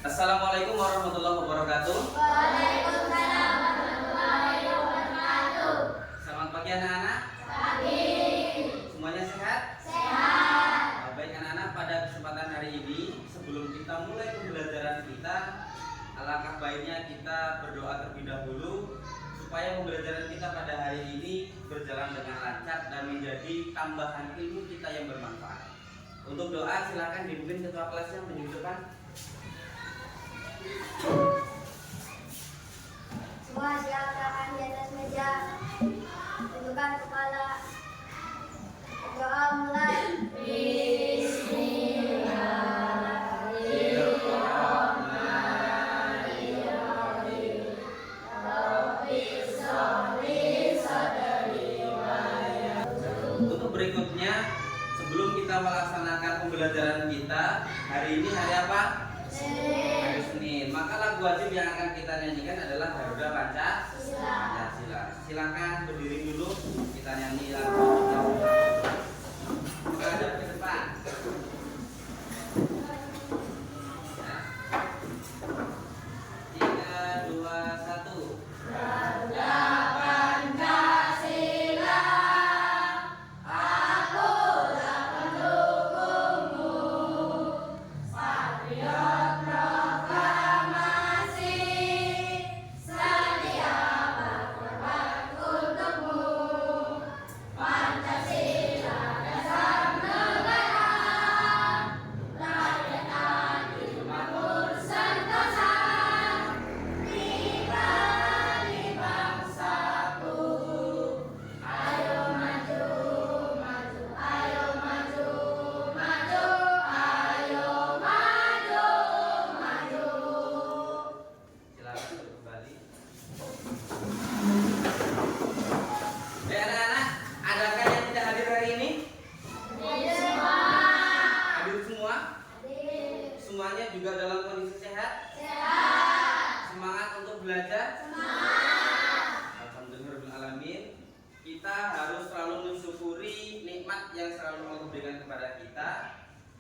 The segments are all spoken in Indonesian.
Assalamualaikum warahmatullahi wabarakatuh. Waalaikumsalam warahmatullahi wabarakatuh. Selamat pagi anak-anak. Pagi. Semuanya sehat? Sehat. Baik anak-anak, pada kesempatan hari ini sebelum kita mulai pembelajaran kita, alangkah baiknya kita berdoa terlebih dahulu supaya pembelajaran kita pada hari ini berjalan dengan lancar dan menjadi tambahan ilmu kita yang bermanfaat. Untuk doa silakan dipimpin ketua kelasnya menunjukkan. Semua silakan di atas meja. Tundukkan kepala. Doa mulai. Untuk berikutnya, sebelum kita melaksanakan pembelajaran kita, hari ini hari apa? Hari Senin. Maka lagu wajib yang akan kita nyanyikan adalah Garuda Pancasila. Silakan berdiri dulu, kita nyanyi lagu. Menghadap ke depan. Nah. 3, 2, 1. Garuda Pancasila, akulah pendukungmu. Patriot proklamasi, setia berkorban untukmu. Pancasila dasar negara, rakyat adil makmur sentosa. Kita di bangsaku, ayo maju, maju, ayo maju, maju, ayo maju, maju. Silakan duduk kembali. Anak-anak, adakah yang tidak hadir hari ini? Hadir semua? Semuanya juga dalam kondisi sehat? Semangat untuk belajar? Alhamdulillahirrahmanirrahim. Kita harus selalu mensyukuri nikmat yang selalu Allah berikan kepada kita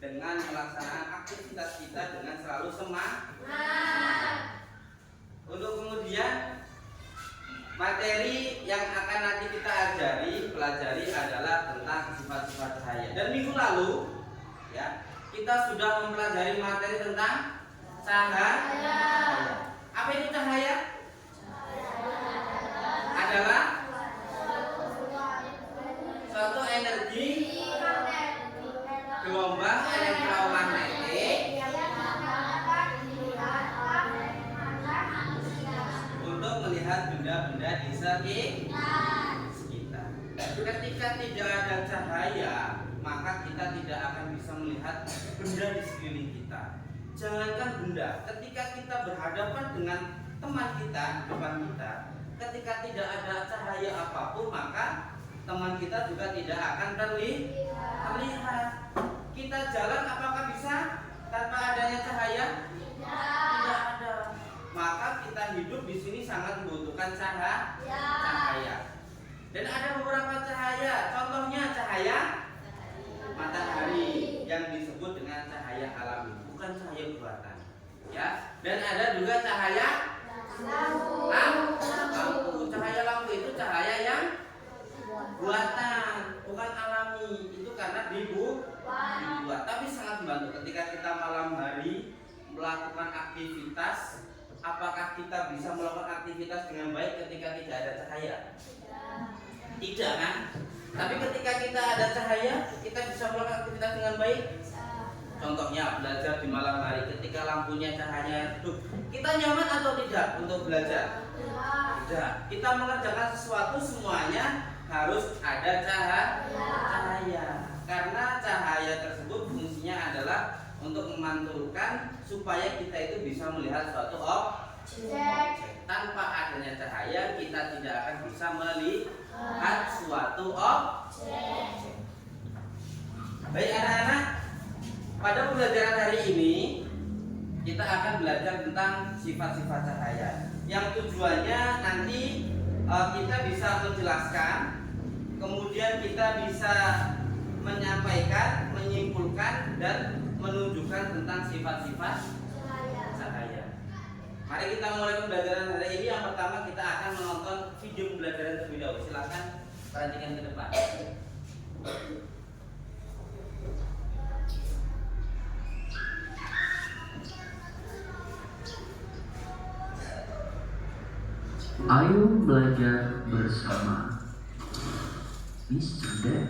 dengan melaksanakan aktivitas kita dengan selalu semangat. Untuk kemudian materi yang akan nanti kita pelajari adalah tentang sifat-sifat cahaya. Dan minggu lalu ya, kita sudah mempelajari materi tentang cahaya. Apa itu cahaya? Adalah suatu energi gelombang elektromagnetik untuk melihat benda-benda di sekitar. Ketika tidak ada cahaya, maka kita tidak akan bisa melihat benda di sekeliling kita. Jangankan benda, ketika kita berhadapan dengan teman kita, depan kita, ketika tidak ada cahaya apapun, maka teman kita juga tidak akan terlihat. Kita jalan apakah bisa tanpa adanya cahaya? Tidak ada. Maka kita hidup di sini sangat membutuhkan cahaya. Dan ada beberapa cahaya, contohnya cahaya matahari yang disebut dengan cahaya alami, bukan cahaya buatan. Ya, dan ada juga cahaya lampu. Cahaya lampu itu cahaya yang buatan, bukan alami. Itu karena dibuat, tapi sangat membantu ketika kita malam hari melakukan aktivitas. Apakah kita bisa melakukan aktivitas dengan baik ketika tidak ada cahaya? Tidak kan? Tapi ketika kita ada cahaya, kita bisa melakukan aktivitas dengan baik. Contohnya belajar di malam hari ketika lampunya cahaya redup, kita nyaman atau tidak untuk belajar? Tidak. Kita mengerjakan sesuatu semuanya harus ada cahaya. Karena cahaya tersebut fungsinya adalah untuk memantulkan supaya kita itu bisa melihat suatu objek. Tanpa adanya cahaya kita tidak akan bisa melihat suatu objek. Baik anak-anak, pada pembelajaran hari ini kita akan belajar tentang sifat-sifat cahaya yang tujuannya nanti kita bisa menjelaskan, kemudian kita bisa menyampaikan, menyimpulkan dan menunjukkan tentang sifat-sifat cahaya. Mari kita mulai pembelajaran hari ini. Yang pertama kita akan menonton video pembelajaran terlebih dahulu. Silakan perhatikan ke depan. Ayo belajar bersama Mr. Dev.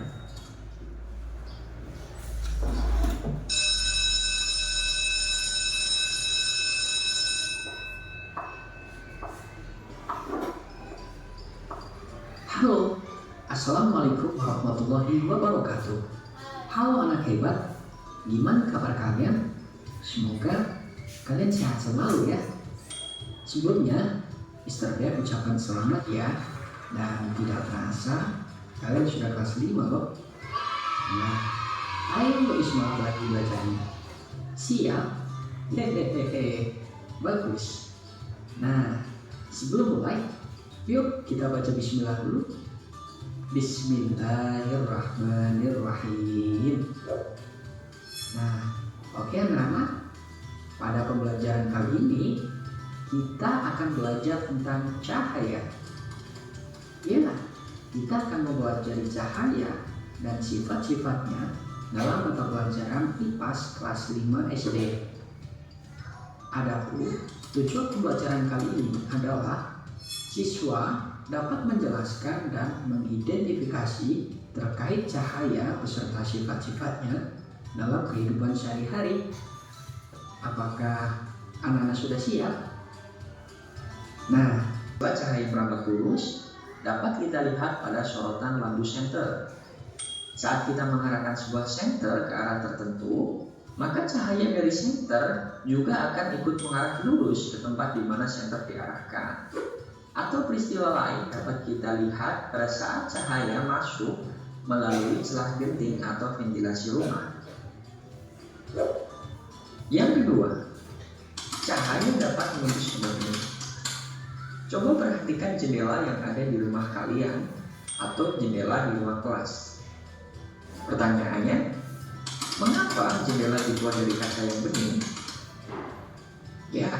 Halo, Assalamualaikum warahmatullahi wabarakatuh. Halo anak hebat, gimana kabar kalian? Semoga kalian sehat selalu ya. Sebelumnya, Mr. Dev ucapkan selamat ya. Dan tidak terasa, kalian sudah kelas 5 loh. Nah, ayo semangat lagi belajarnya. Siap? Hehehe, bagus. Nah, sebelum mulai, yuk kita baca bismillah dulu. Bismillahirrahmanirrahim. Nah, oke anak-anak. Pada pembelajaran kali ini kita akan belajar tentang cahaya. Iya, kita akan mempelajari cahaya dan sifat-sifatnya dalam mata pelajaran IPAS kelas 5 SD. Adapun tujuan pembelajaran kali ini adalah siswa dapat menjelaskan dan mengidentifikasi terkait cahaya beserta sifat-sifatnya dalam kehidupan sehari-hari. Apakah anak-anak sudah siap? Nah, cahaya merambat lurus dapat kita lihat pada sorotan lampu senter. Saat kita mengarahkan sebuah senter ke arah tertentu, maka cahaya dari senter juga akan ikut mengarah lurus ke tempat di mana senter diarahkan. Atau peristiwa lain dapat kita lihat pada saat cahaya masuk melalui celah genting atau ventilasi rumah. Yang kedua, cahaya dapat menembus benda. Coba perhatikan jendela yang ada di rumah kalian atau jendela di ruang kelas. Pertanyaannya, mengapa jendela dibuat dari kaca yang bening? Ya,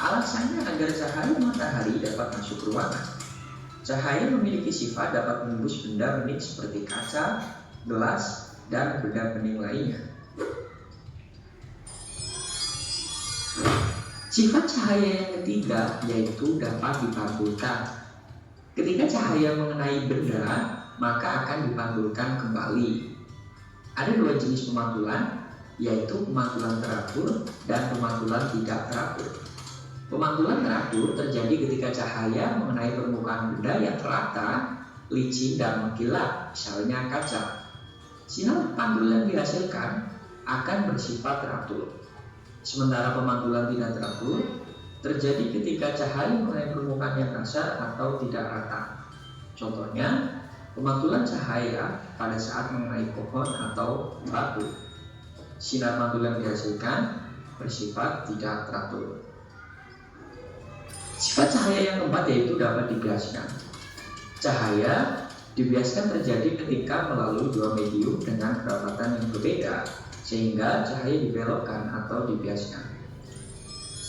alasannya agar cahaya matahari dapat masuk ruangan. Cahaya memiliki sifat dapat menembus benda bening seperti kaca, gelas, dan benda bening lainnya. Sifat cahaya yang ketiga yaitu dapat dipantulkan. Ketika cahaya mengenai benda, maka akan dipantulkan kembali. Ada dua jenis pemantulan, yaitu pemantulan teratur dan pemantulan tidak teratur. Pemantulan teratur terjadi ketika cahaya mengenai permukaan benda yang rata, licin, dan mengkilap, misalnya kaca. Sinar pantul yang dihasilkan akan bersifat teratur. Sementara pemantulan tidak teratur terjadi ketika cahaya mengenai permukaan yang kasar atau tidak rata. Contohnya, pemantulan cahaya pada saat mengenai pohon atau batu. Sinar mantul yang dihasilkan bersifat tidak teratur. Sifat cahaya yang keempat yaitu dapat dibiaskan. Cahaya dibiaskan terjadi ketika melalui dua medium dengan kerapatan yang berbeda, sehingga cahaya dibelokkan atau dibiaskan.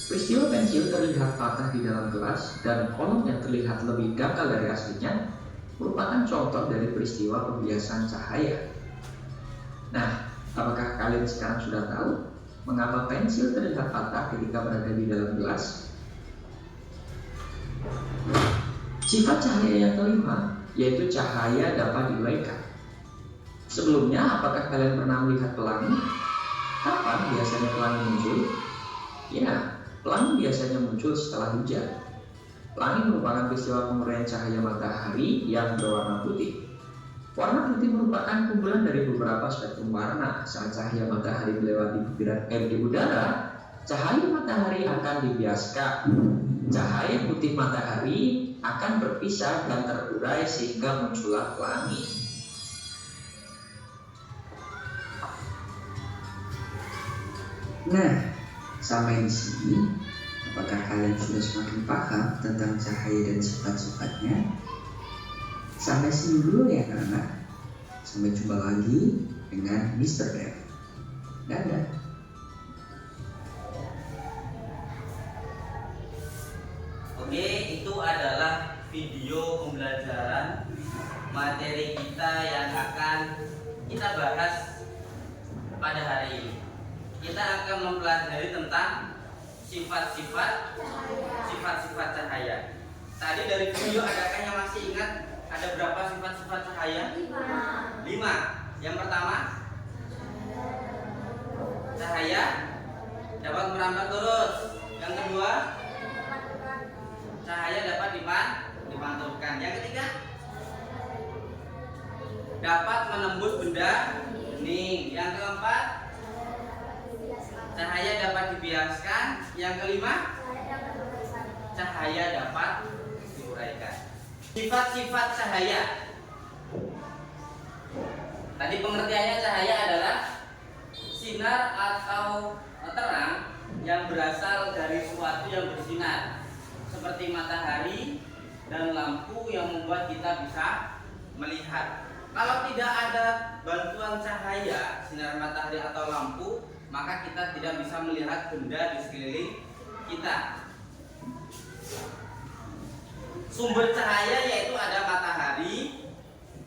Peristiwa pensil terlihat patah di dalam gelas dan kolom yang terlihat lebih dangkal dari aslinya merupakan contoh dari peristiwa pembiasan cahaya. Nah, apakah kalian sekarang sudah tahu mengapa pensil terlihat patah ketika berada di dalam gelas? Sifat cahaya yang kelima yaitu cahaya dapat diuraikan. Sebelumnya, apakah kalian pernah melihat pelangi? Kapan biasanya pelangi muncul? Ya, pelangi biasanya muncul setelah hujan. Pelangi merupakan peristiwa penguraian cahaya matahari yang berwarna putih. Warna putih merupakan kumpulan dari beberapa spektrum warna. Saat cahaya matahari melewati butiran air di udara, cahaya matahari akan dibiaskan. Cahaya putih matahari akan berpisah dan terurai sehingga muncullah pelangi. Nah, sampai di sini, apakah kalian sudah semakin paham tentang cahaya dan sifat-sifatnya? Sampai sini dulu ya anak-anak. Sampai jumpa lagi dengan Mr. Dev. Dadah. Oke, itu adalah video pembelajaran materi kita yang akan kita bahas pada hari ini. Kita akan mempelajari tentang sifat-sifat cahaya. Tadi dari video adakah yang masih ingat ada berapa sifat-sifat cahaya? 5. Yang pertama, cahaya dapat merambat lurus. Yang kedua, cahaya dapat dipantulkan. Yang ketiga, dapat menembus benda bening. Yang keempat, cahaya dapat dibiaskan. Yang kelima, cahaya dapat diuraikan. Sifat-sifat cahaya. Tadi pengertiannya cahaya adalah sinar atau terang yang berasal dari sesuatu yang bersinar, seperti matahari dan lampu yang membuat kita bisa melihat. Kalau tidak ada bantuan cahaya, sinar matahari atau lampu, maka kita tidak bisa melihat benda di sekeliling kita. Sumber cahaya yaitu ada matahari.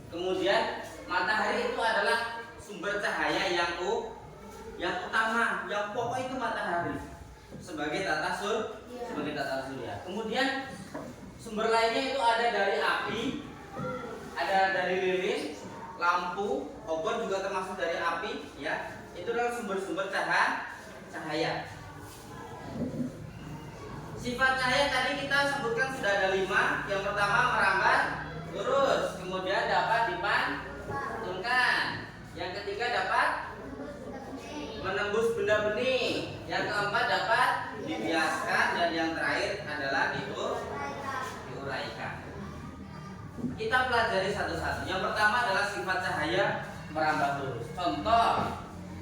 Kemudian matahari itu adalah sumber cahaya yang utama, yang pokok itu matahari sebagai tata surya. Kemudian sumber lainnya itu ada dari api, ada dari lilin, lampu, obor juga termasuk dari api, ya. Itu adalah sumber-sumber cahaya. Sifat cahaya tadi kita sebutkan sudah ada 5. Yang pertama, merambat lurus, kemudian dapat dipantulkan. Yang ketiga, dapat menembus benda bening. Yang keempat, dapat dibiaskan, dan yang terakhir adalah diuraikan. Kita pelajari satu-satu. Yang pertama adalah sifat cahaya merambat lurus. Contoh,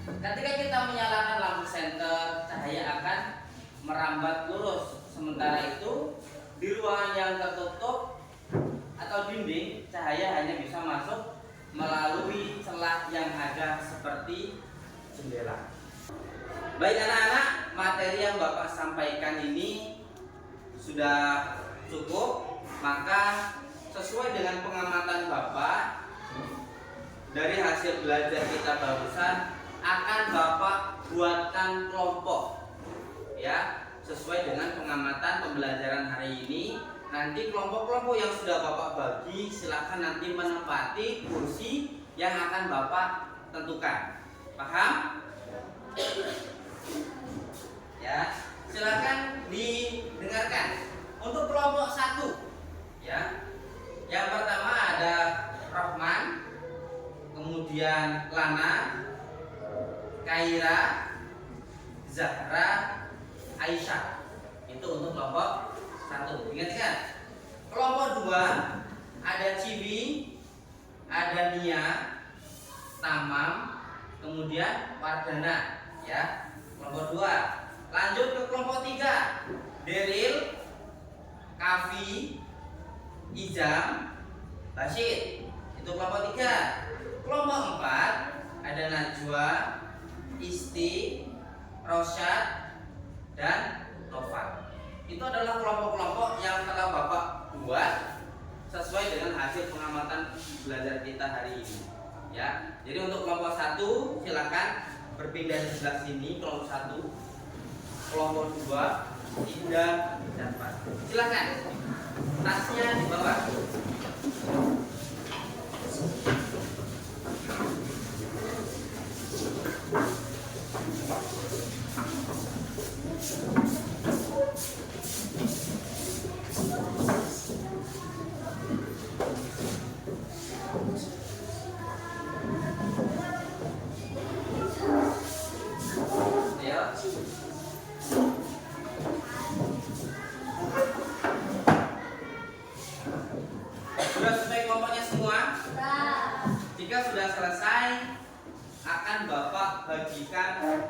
ketika kita menyalakan lampu senter, cahaya akan merambat lurus. Sementara itu di ruangan yang tertutup atau dinding, cahaya hanya bisa masuk melalui celah yang ada seperti jendela. Baik anak-anak, materi yang Bapak sampaikan ini sudah cukup. Maka sesuai dengan pengamatan Bapak dari hasil belajar kita barusan, akan Bapak buatkan kelompok, ya, sesuai dengan pengamatan pembelajaran hari ini. Nanti kelompok-kelompok yang sudah Bapak bagi, silakan nanti menempati kursi yang akan Bapak tentukan. Paham? Ya, silakan didengarkan. Untuk kelompok 1, ya, yang pertama ada Rohman, kemudian Lana, Kaira, Zahra, Aisyah. Itu untuk kelompok 1. Ingat-ingat. Kelompok 2 ada Ciwi, ada Nia, Tamam, kemudian Wardana, ya. Kelompok 2. Lanjut ke kelompok 3. Deril, Kavi, Ijam, Basit. Itu kelompok 3. Kelompok 4 ada Najwa, Isti, Rosyad, dan Nova. Itu adalah kelompok-kelompok yang telah Bapak buat sesuai dengan hasil pengamatan belajar kita hari ini, ya. Jadi untuk kelompok 1 silakan berpindah di sebelah sini. Kelompok 1, kelompok 2, 3, dan 4. Silakan tasnya di bawah. Sudah sesuai kelompoknya semua? Jika sudah selesai, akan Bapak bagikan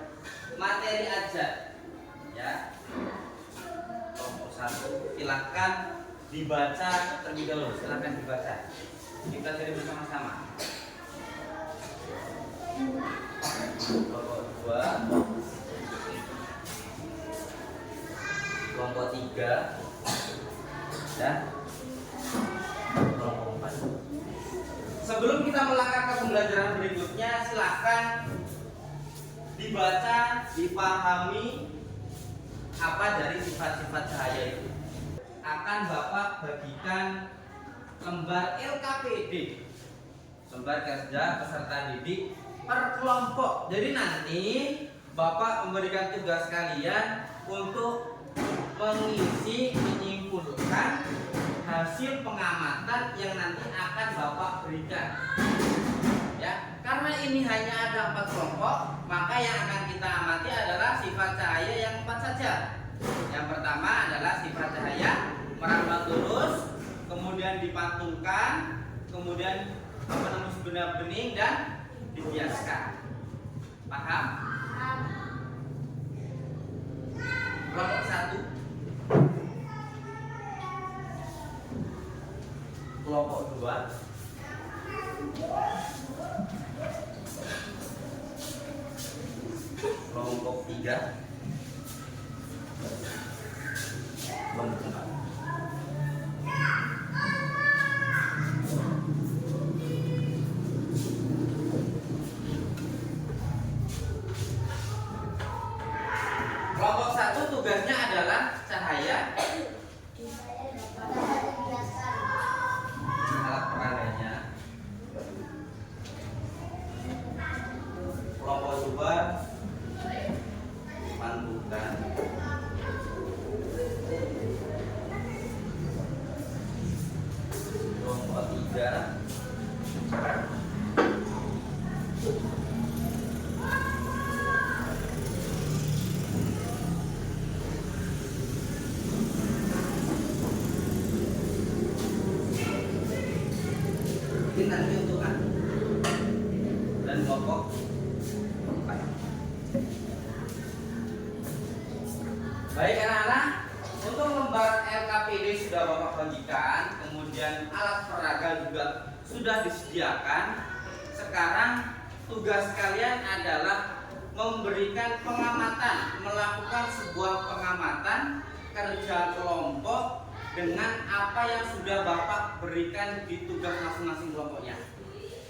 materi ajar, ya. Kelompok 1 silakan dibaca terlebih dahulu. Silakan dibaca. Kita cari bersama-sama. Kelompok 2, kelompok 3, Ya. Sebelum kita melangkah ke pembelajaran berikutnya, silahkan dibaca, dipahami apa dari sifat-sifat cahaya itu. Akan Bapak bagikan lembar LKPD, lembar kerja peserta didik per kelompok. Jadi nanti Bapak memberikan tugas kalian untuk mengisi, menyimpulkan hasil pengamatan yang nanti akan Bapak berikan. Ya, karena ini hanya ada 4 kelompok, maka yang akan kita amati adalah sifat cahaya yang 4 saja. Yang pertama adalah sifat cahaya merambat lurus, kemudian dipantulkan, kemudian menembus benda bening dan dibiaskan. Paham? Kelompok 1, kelompok 2, kelompok 3, kelompok 4. Kelompok 1 tugasnya adalah cahaya alat peraganya. Kelompok 2 pantulkan. Kelompok 3 nanti untuk dan kelompok 4. Baik anak-anak, untuk lembar LKPD sudah Bapak bagikan, kemudian alat peraga juga sudah disediakan. Sekarang tugas kalian adalah memberikan pengamatan, melakukan sebuah pengamatan kerja kelompok dengan apa yang sudah Bapak berikan di tugas masing-masing kelompoknya.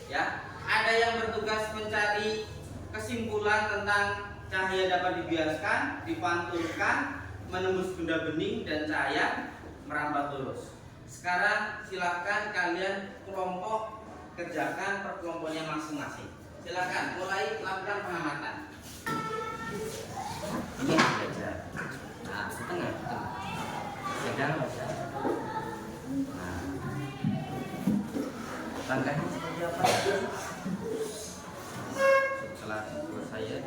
Ya, ada yang bertugas mencari kesimpulan tentang cahaya dapat dibiaskan, dipantulkan, menembus benda bening dan cahaya merambat lurus. Sekarang silakan kalian kelompok kerjakan per kelompoknya masing-masing. Silakan mulai lakukan pengamatan. Ini belajar. Nah, setengah. Sedang baca. Nah, langkahnya seperti apa? Setelah selesai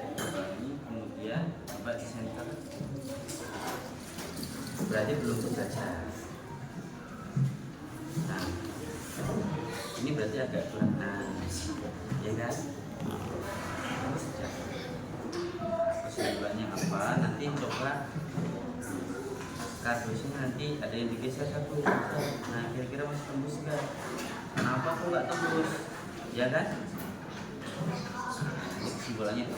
ini, kemudian coba di center. Berarti belum terbaca. Nah, ini berarti agak kurang, ya kan? Kesimpulannya apa? Nanti coba kardusnya nanti ada yang digeser satu. Nah, kira-kira masih tembus enggak? Kenapa kok nggak tembus? Ya kan? Nah, kesimpulannya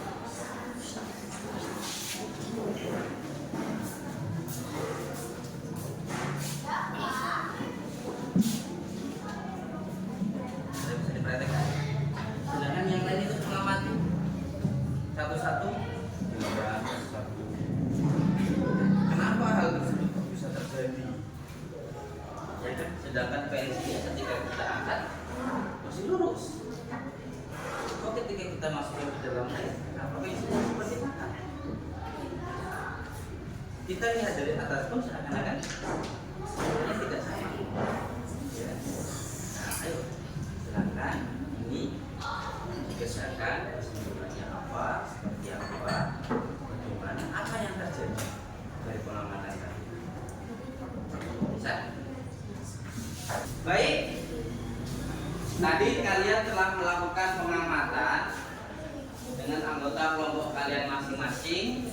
bisa diperhatikan. Sedangkan yang lain itu mengamati satu-satu. Kenapa hal tersebut bisa terjadi? Ya kan? Sedangkan pensinya ketika kita angkat masih lurus. Kok ketika kita masukkan ke dalam air, apa pensinya seperti apa? Kita lihat dari atas pun seakan-akan sebenarnya tidak sama. Ya. Nah, ayo silakan ini digeserkan kesimpulannya apa, seperti apa, bagaimana, apa yang terjadi dari pengamatan tadi. Bisa? Baik. Tadi kalian telah melakukan pengamatan dengan anggota kelompok kalian masing-masing.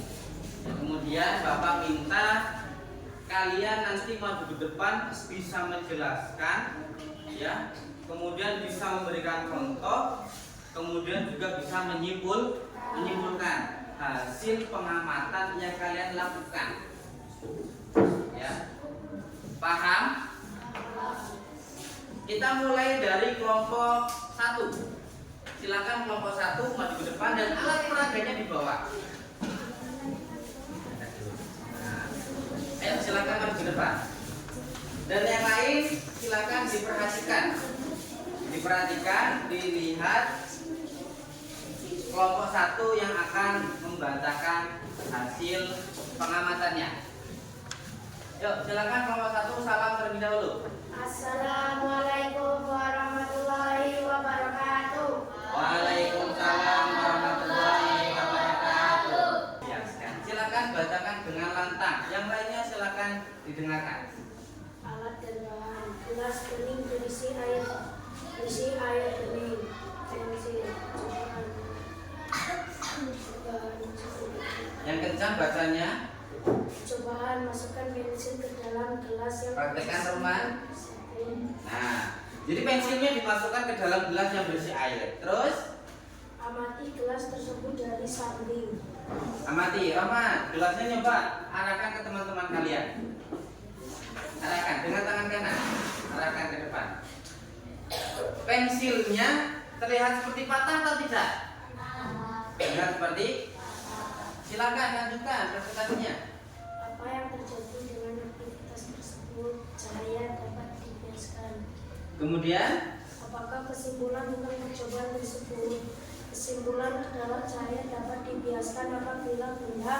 Kemudian Bapak minta kalian nanti maju ke depan bisa menjelaskan, ya. Kemudian bisa memberikan contoh, kemudian juga bisa menyimpulkan hasil pengamatan yang kalian lakukan. Ya. Paham? Kita mulai dari kelompok 1. Silakan kelompok 1 maju ke depan dan alat peraganya dibawa. Nah, ayo silakan maju ke depan. Dan yang lain silakan diperhatikan. Dilihat kelompok 1 yang akan membacakan hasil pengamatannya. Yuk, silakan kelompok 1 salam terlebih dahulu. Assalamualaikum warahmatullahi wabarakatuh. Waalaikumsalam warahmatullahi wabarakatuh. Ya, silakan bacakan dengan lantang. Yang lainnya silakan didengarkan. Alat dan bahan: gelas bening berisi air bening, pensil, Yang kencang bacanya. cobaan masukkan pensil ke dalam gelas yang Praktekkan teman. Nah, jadi pensilnya dimasukkan ke dalam gelas yang berisi air. Terus amati gelas tersebut dari samping. amati, Rahmat, gelasnya nyoba arahkan ke teman-teman kalian. Arahkan dengan tangan kanan, arahkan ke depan. Pensilnya terlihat seperti patah atau tidak? Terlihat seperti. Silakan lanjutkan presentasinya. Apa yang terjadi dengan aktivitas tersebut? Cahaya dapat dibiaskan. Kemudian Apakah kesimpulan tentang percobaan tersebut? Kesimpulan adalah cahaya dapat dibiaskan apabila benda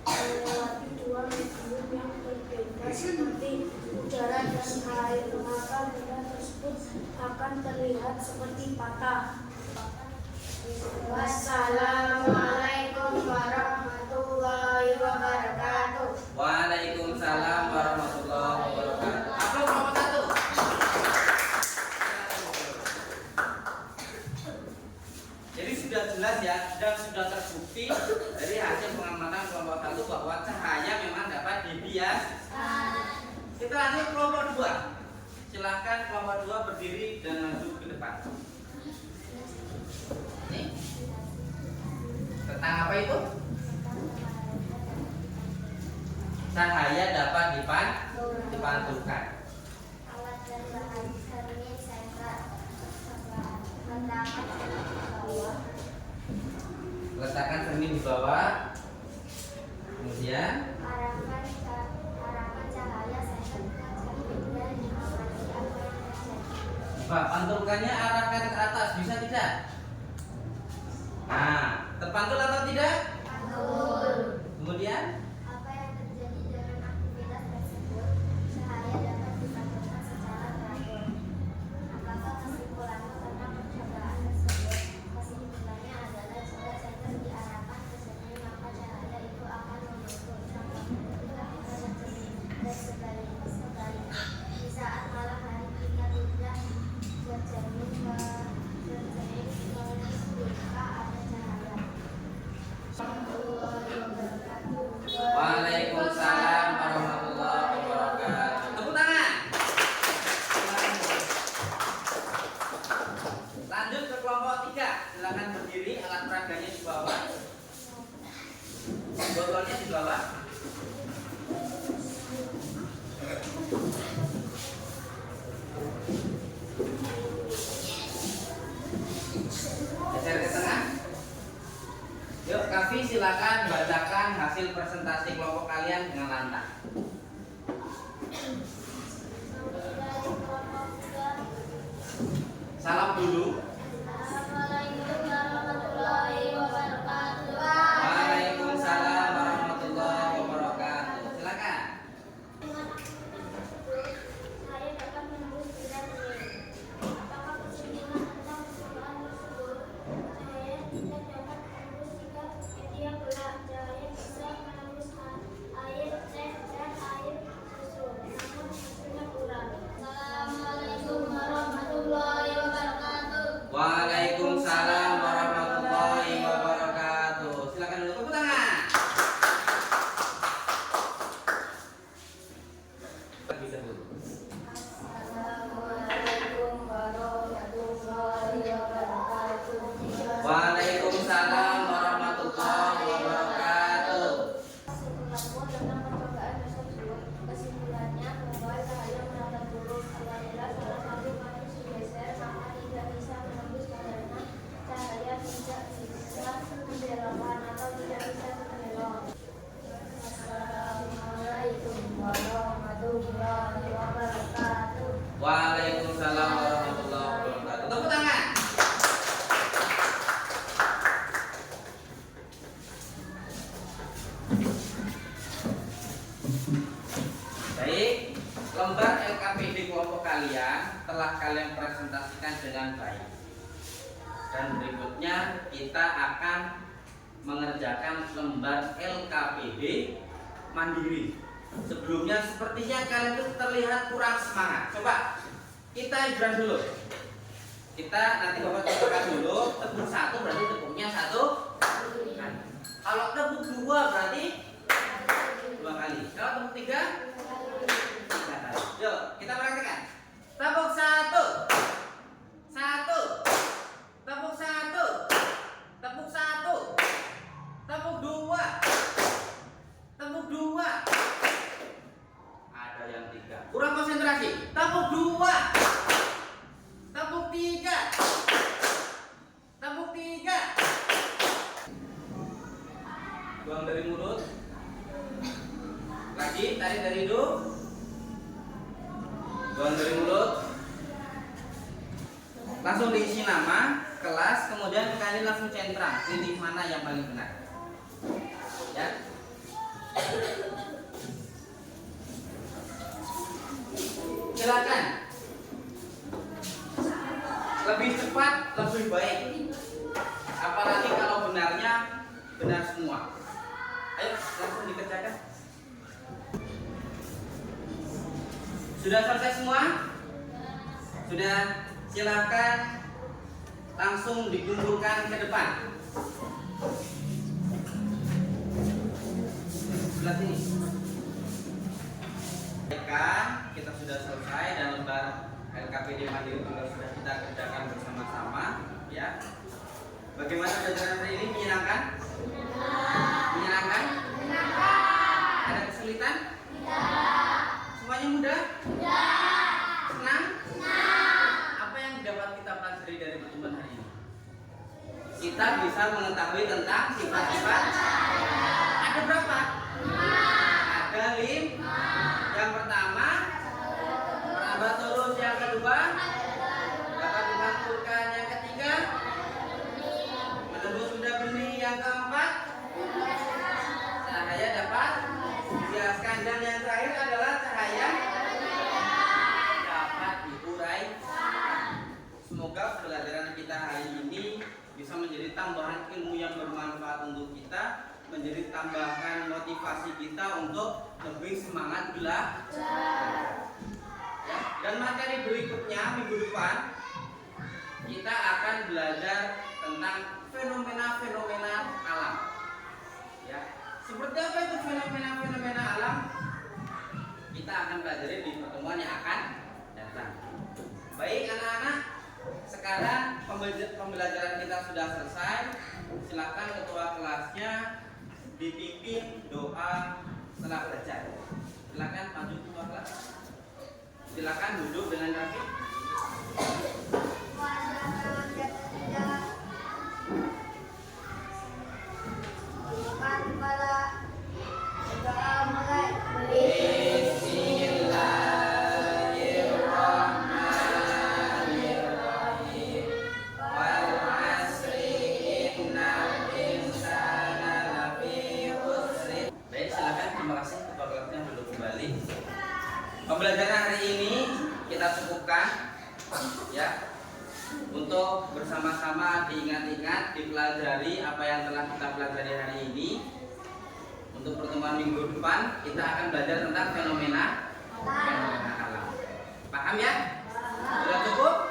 melewati dua medium yang berbeda seperti udara dan air, maka benda tersebut akan terlihat seperti patah. Wassalamualaikum warahmatullahi wabarakatuh. Waalaikumsalam warahmatullahi wabarakatuh. Aplaus kelompok 1. Jadi sudah jelas ya, dan sudah terbukti dari hasil pengamatan kelompok 1 bahwa cahaya memang dapat dibiaskan. Kita lanjut kelompok 2. Silahkan kelompok 2 berdiri dan maju ke depan. Nih. Tentang apa itu? Cahaya dapat dipantulkan. Alat dan bahan: cermin, senter, letakkan cermin di bawah. Letakkan cermin di bawah. Kemudian Arahkan cahaya senter ke cermin dan amati apa yang terjadi. Pak, pantulkannya arahkan ke atas, bisa tidak? Nah, terpantul atau tidak? Pantul. Kemudian Apa yang terjadi dengan aktivitas tersebut? Cahaya dapat dipantulkan secara teratur. Apakah kesimpulanmu tentang percobaan tersebut? Kesimpulannya adalah jika senter diarahkan ke cermin, maka cahaya itu akan membentuk contoh ketika kita bercermin, dan sebaliknya. Di saat malam hari kita tidak bercermin maka ada cahaya. Waalaikumsalam warahmatullahi wabarakatuh. Tepuk tangan. Lanjut ke kelompok 3. Silakan berdiri, alat peraganya di bawah. Botolnya di bawah. Geser ke tengah. Yuk, Kavi silakan bacakan hasil presentasi kelompok kalian dengan lantang. Salam dulu. Assalamualaikum warahmatullahi wabarakatuh. Waalaikumsalam warahmatullahi wabarakatuh. Silakan. Saya dapat menembus bidang ini. Apakah kesimpulan tentang percobaan tersebut? Cahaya tidak dapat menembus jika media gelap. Cahaya bisa menembus air, teh, dan air susu, namun hasilnya kurang. Assalamualaikum warahmatullahi wabarakatuh. warahmatullahi wabarakatuh. Waalaikumsalam warahmatullahi wabarakatuh. Tepuk tangan. Baik, lembar LKPD kelompok kalian telah kalian presentasikan dengan baik. Dan berikutnya kita akan mengerjakan lembar LKPD mandiri. Sebelumnya sepertinya kalian itu terlihat kurang semangat. Coba kita hiburan dulu. Kita nanti bapak cobakan dulu. Tepuk 1 berarti tepuknya 1 kali. Kalau tepuk 2 berarti 2 kali. Kalau tepuk 3 3 kali. Yuk kita praktekkan. Tepuk 1 1. Tepuk 1. Tepuk 1. Tepuk 2. Tepuk 2. Ada yang 3. Kurang konsentrasi. Tepuk 2. Tepuk 3. Tepuk 3. Buang dari mulut. Lagi tarik dari hidung. Buang dari mulut. Langsung diisi nama, kelas, kemudian kalian langsung centang pilih mana yang paling benar. Ya. Silakan. Lebih cepat, lebih baik. Apalagi kalau benarnya benar semua. Ayo langsung dikerjakan. Sudah selesai semua? Sudah. Silakan langsung dikumpulkan ke depan. Sebelah sini. Kita sudah selesai dan lembar LKPD mandiri juga sudah kita kerjakan bersama-sama, ya. Bagaimana pelajaran hari ini? Menyenangkan? Menyenangkan? Ada kesulitan? Semuanya mudah? Senang? Apa yang dapat kita pelajari dari pertemuan hari ini? Kita bisa mengetahui tentang sifat-sifat. Ada berapa? Ada 5. Yang pertama, merabat lurus. Yang kedua, dapat dimantul. Yang ketiga, menembus benda benih. Yang keempat, cahaya dapat dijelaskan. Dan yang terakhir adalah cahaya dapat diurai. Semoga pelajaran kita hari ini bisa menjadi tambahan ilmu yang bermanfaat untuk kita, menjadi tambahan motivasi kita untuk lebih semangat belajar. Ya, dan materi berikutnya minggu depan kita akan belajar tentang fenomena-fenomena alam. Ya, seperti apa itu fenomena-fenomena alam? Kita akan pelajari di pertemuan yang akan datang. Baik anak-anak, sekarang pembelajaran kita sudah selesai. Silakan ketua kelasnya dipimpin doa setelah belajar. Silakan maju ketua kelas. Silakan duduk dengan rapi. Bukan kepala. Doa mulai. Bismillahirrahmanirrahim. Wal asri innal insana lafi khusr. Baik, silakan. Terima kasih ketua kelasnya duduk kembali. Pembelajaran hari ini kita cukupkan, ya. Untuk bersama-sama diingat-ingat, dipelajari apa yang telah kita pelajari hari ini. Untuk pertemuan minggu depan kita akan belajar tentang fenomena alam. Paham ya? Sudah cukup?